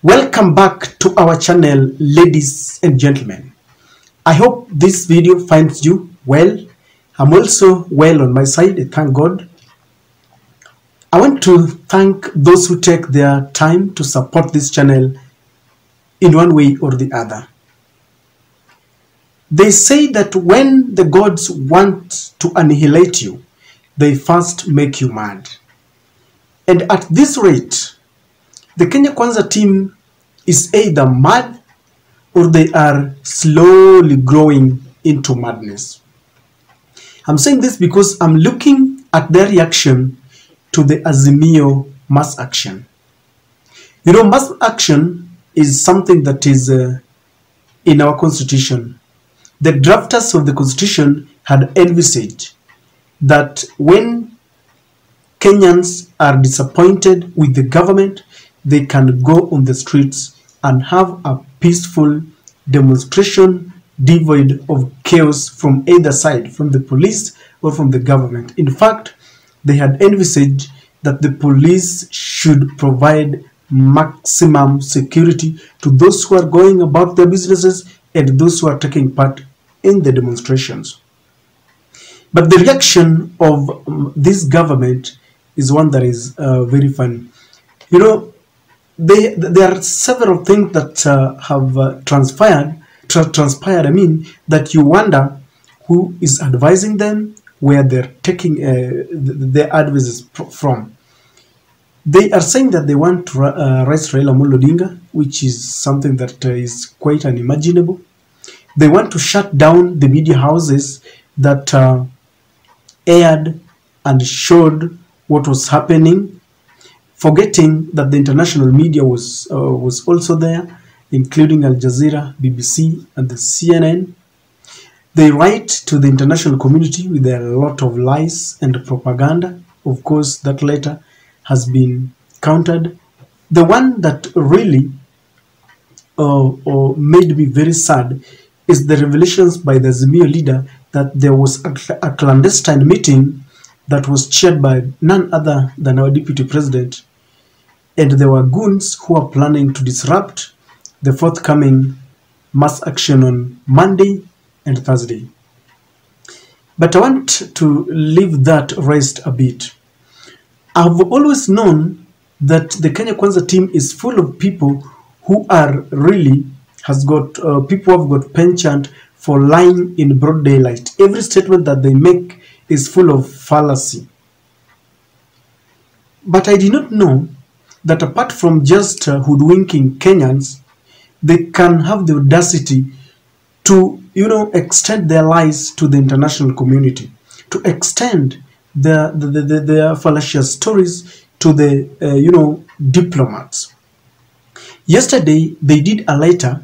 Welcome back to our channel, ladies and gentlemen. I hope this video finds you well. I'm also well on my side, thank God. I want to thank those who take their time to support this channel in one way or the other. They say that when the gods want to annihilate you, they first make you mad. And at this rate, the Kenya Kwanza team is either mad or they are slowly growing into madness. I'm saying this because I'm looking at their reaction to the Azimio mass action. You know, mass action is something that is in our constitution. The drafters of the constitution had envisaged that when Kenyans are disappointed with the government, they can go on the streets and have a peaceful demonstration devoid of chaos from either side, from the police or from the government. In fact, they had envisaged that the police should provide maximum security to those who are going about their businesses and those who are taking part in the demonstrations. But the reaction of this government is one that is very funny. You know, there are several things that have transpired, that you wonder who is advising them, where they're taking their advices from. They are saying that they want to arrest Raila Amolo Odinga, which is something that is quite unimaginable. They want to shut down the media houses that aired and showed what was happening, forgetting that the international media was also there, including Al Jazeera, BBC, and the CNN. They write to the international community with a lot of lies and propaganda. Of course, that later has been countered. The one that really made me very sad is the revelations by the Azimio leader that there was a clandestine meeting that was chaired by none other than our deputy president, and there were goons who are planning to disrupt the forthcoming mass action on Monday and Thursday. But I want to leave that rest a bit. I've always known that the Kenya Kwanza team is full of people who are really people who have got penchant for lying in broad daylight. Every statement that they make is full of fallacy. But I did not know that apart from just hoodwinking Kenyans, they can have the audacity to, extend their lies to the international community, to extend their fallacious stories to the, diplomats. Yesterday, they did a letter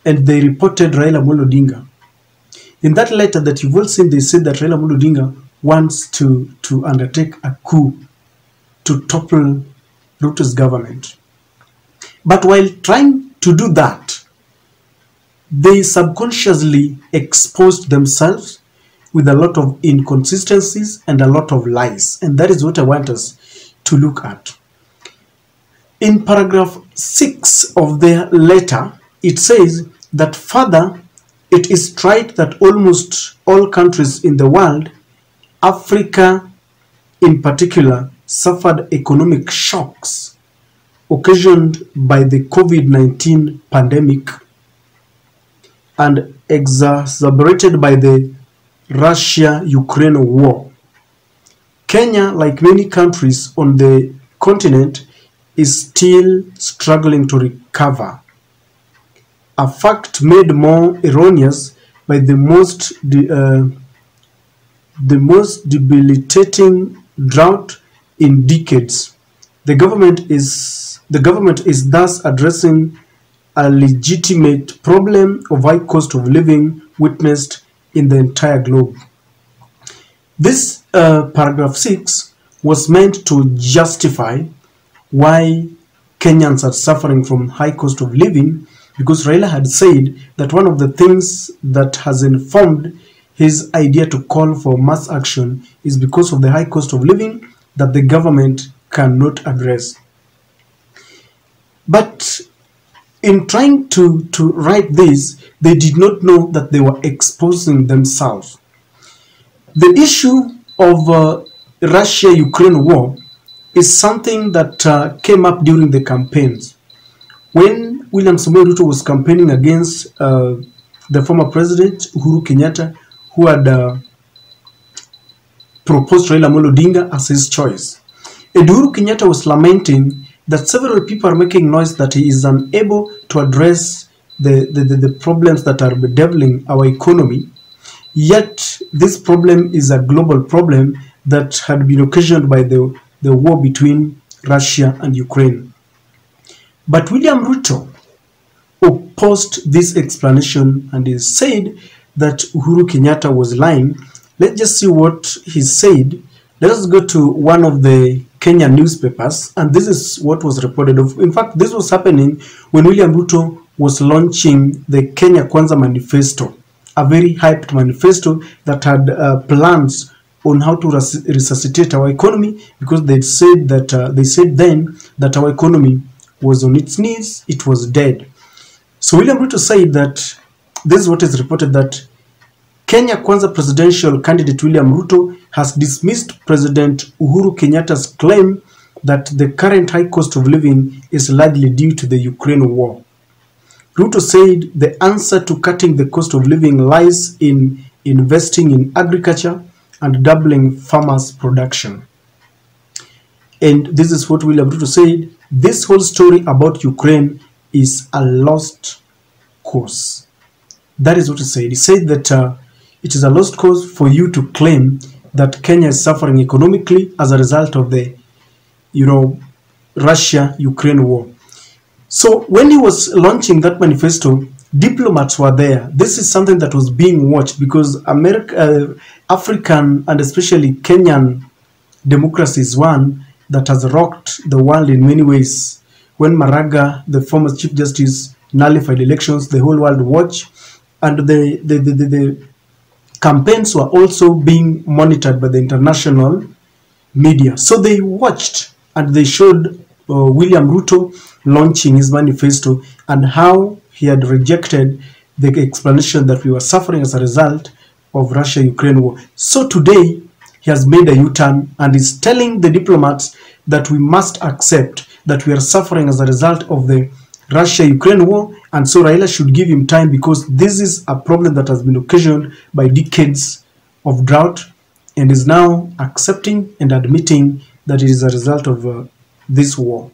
and they reported Raila Amolo Odinga. In that letter that you've all seen, they said that Raila Amolo Odinga wants to undertake a coup to topple Ruto's government. But while trying to do that, they subconsciously exposed themselves with a lot of inconsistencies and a lot of lies. And that is what I want us to look at. In paragraph 6 of their letter, it says that further, it is trite that almost all countries in the world, Africa in particular, suffered economic shocks occasioned by the COVID-19 pandemic and exacerbated by the Russia-Ukraine war. Kenya, like many countries on the continent, is still struggling to recover, a fact made more erroneous by the most debilitating drought in decades. The government is thus addressing a legitimate problem of high cost of living witnessed in the entire globe. This paragraph 6 was meant to justify why Kenyans are suffering from high cost of living, because Raila had said that one of the things that has informed his idea to call for mass action is because of the high cost of living that the government cannot address. But in trying to write this, they did not know that they were exposing themselves. The issue of Russia-Ukraine war is something that came up during the campaigns. When William Samoei Ruto was campaigning against the former president, Uhuru Kenyatta, who had proposed Raila Amolo Odinga as his choice. And Uhuru Kenyatta was lamenting that several people are making noise that he is unable to address the problems that are bedeviling our economy. Yet this problem is a global problem that had been occasioned by the war between Russia and Ukraine. But William Ruto opposed this explanation and he said that Uhuru Kenyatta was lying. Let's just see what he said. Let us go to one of the Kenyan newspapers, and this is what was reported of. In fact, this was happening when William Ruto was launching the Kenya Kwanza manifesto, a very hyped manifesto that had plans on how to resuscitate our economy, because they said then that our economy was on its knees, it was dead. So William Ruto said that this is what is reported, that Kenya Kwanza presidential candidate William Ruto has dismissed President Uhuru Kenyatta's claim that the current high cost of living is largely due to the Ukraine war. Ruto said the answer to cutting the cost of living lies in investing in agriculture and doubling farmers' production. And this is what William Ruto said: this whole story about Ukraine is a lost cause. That is what he said. He said that it is a lost cause for you to claim that Kenya is suffering economically as a result of the, Russia-Ukraine war. So when he was launching that manifesto, diplomats were there. This is something that was being watched because African and especially Kenyan democracy is one that has rocked the world in many ways. When Maraga, the former Chief Justice, nullified elections, the whole world watched, and the campaigns were also being monitored by the international media. So they watched and they showed William Ruto launching his manifesto and how he had rejected the explanation that we were suffering as a result of Russia-Ukraine war. So today he has made a U-turn and is telling the diplomats that we must accept that we are suffering as a result of the Russia-Ukraine war, and so Raila should give him time because this is a problem that has been occasioned by decades of drought and is now accepting and admitting that it is a result of this war.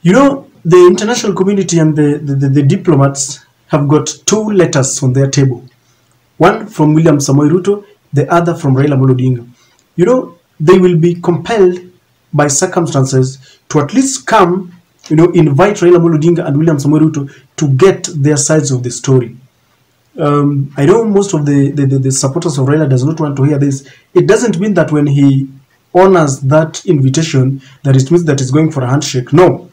The international community and the diplomats have got two letters on their table. One from William Samoei Ruto, the other from Raila Amolo Odinga. They will be compelled by circumstances to at least come invite Raila Amolo Odinga and William Samoei Ruto to get their sides of the story. I know most of the supporters of Raila does not want to hear this. It doesn't mean that when he honors that invitation that it means that he's going for a handshake. No.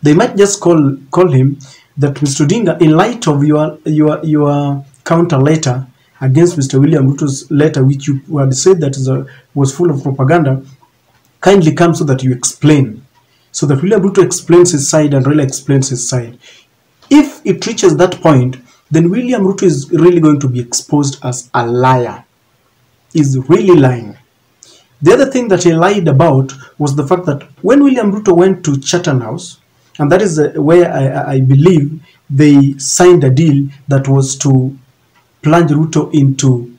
They might just call him that, Mr. Odinga, in light of your counter letter against Mr. William Ruto's letter, which you had said that was full of propaganda, kindly come so that you explain. So that William Ruto explains his side and Raila explains his side. If it reaches that point, then William Ruto is really going to be exposed as a liar. He's really lying. The other thing that he lied about was the fact that when William Ruto went to Chatham House, and that is where I believe they signed a deal that was to plunge Ruto into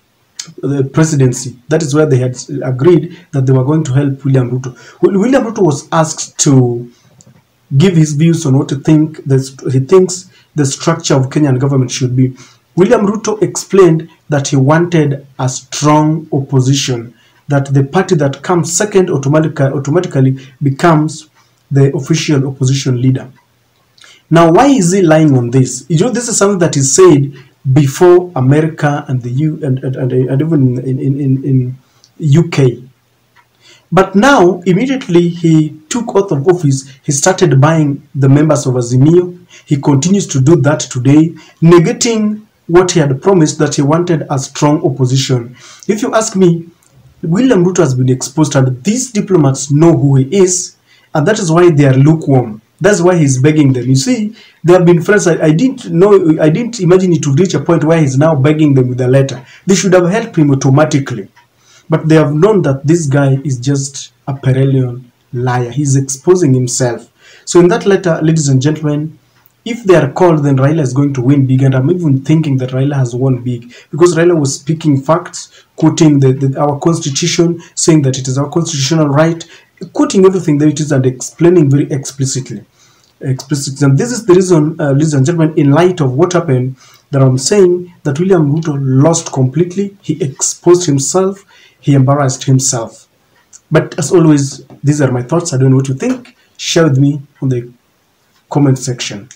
the presidency. That is where they had agreed that they were going to help William Ruto. William Ruto was asked to give his views on what he thinks the structure of Kenyan government should be. William Ruto explained that he wanted a strong opposition, that the party that comes second automatically becomes the official opposition leader. Now, why is he lying on this? This is something that is said before America and the and even in UK. But now, immediately he took oath of office, he started buying the members of Azimio. He continues to do that today, negating what he had promised, that he wanted a strong opposition. If you ask me, William Ruto has been exposed and these diplomats know who he is, and that is why they are lukewarm. That's why he's begging them. You see, they have been friends. I didn't know, I didn't imagine it would reach a point where he's now begging them with a letter. They should have helped him automatically. But they have known that this guy is just a perennial liar. He's exposing himself. So in that letter, ladies and gentlemen, if they are called, then Raila is going to win big. And I'm even thinking that Raila has won big because Raila was speaking facts, quoting our constitution, saying that it is our constitutional right, quoting everything that it is and explaining very explicitly. And this is the reason, ladies and gentlemen, in light of what happened, that I'm saying that William Ruto lost completely. He exposed himself. He embarrassed himself. But as always, these are my thoughts. I don't know what you think. Share with me on the comment section.